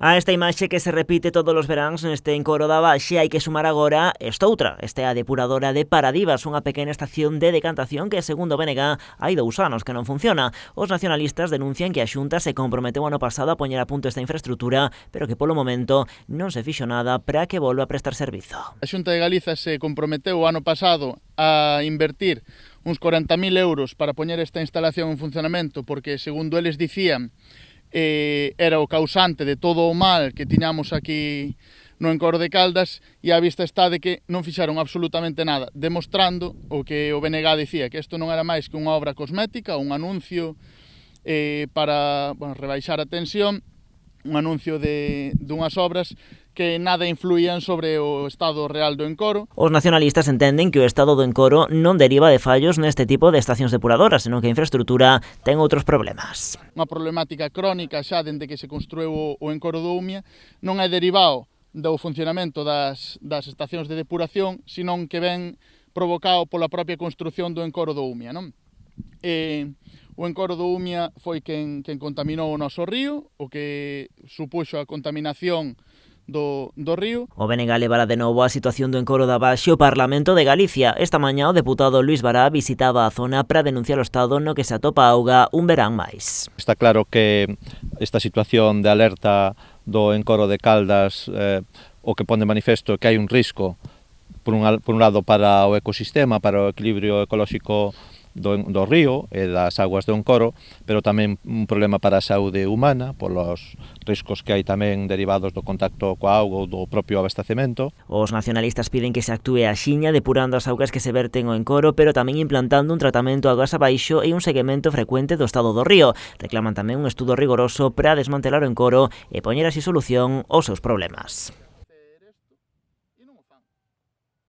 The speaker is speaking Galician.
A esta imaxe que se repite todos os veráns neste encoro da Baxe hai que sumar agora estoutra. Esta é a depuradora de Paradivas, unha pequena estación de decantación que, segundo o BNG, hai 2 anos que non funciona. Os nacionalistas denuncian que a Xunta se comprometeu ano pasado a poñer a punto esta infraestructura, pero que polo momento non se fixo nada para que volva a prestar servizo. A Xunta de Galiza se comprometeu o ano pasado a invertir uns 40.000 euros para poñer esta instalación en funcionamento, porque, segundo eles dicían, era o causante de todo o mal que tiñamos aquí no encoro de Caldas, e a vista está de que non fixaron absolutamente nada, demostrando o que o BNG dicía, que isto non era máis que unha obra cosmética, un anuncio para rebaixar a tensión, un anuncio dunhas obras que nada influían sobre o estado real do encoro. Os nacionalistas entenden que o estado do encoro non deriva de fallos neste tipo de estacións depuradoras, senón que a infraestrutura ten outros problemas. Unha problemática crónica xa dende que se construiu o encoro do Umia non é derivado do funcionamento das estacións de depuración, senón que ven provocado pola propia construción do encoro do Umia, non? O encoro do Umia foi quen contaminou o noso río, o que supuxo a contaminación do río. O BNG levará de novo a situación do encoro da Baxe ao Parlamento de Galicia. Esta mañá o deputado Luís Bará visitaba a zona para denunciar o estado no que se atopa a auga un verán máis. Está claro que esta situación de alerta do encoro de Caldas o que pon de manifesto que hai un risco por un lado para o ecosistema, para o equilibrio ecolóxico do río e das aguas do encoro, pero tamén un problema para a saúde humana, polos riscos que hai tamén derivados do contacto coa auga ou do propio abastecemento. Os nacionalistas piden que se actúe axiña depurando as augas que se verten ao encoro, pero tamén implantando un tratamento augas abaixo e un seguimento frecuente do estado do río. Reclaman tamén un estudo rigoroso para desmantelar o encoro e poñer así solución aos seus problemas.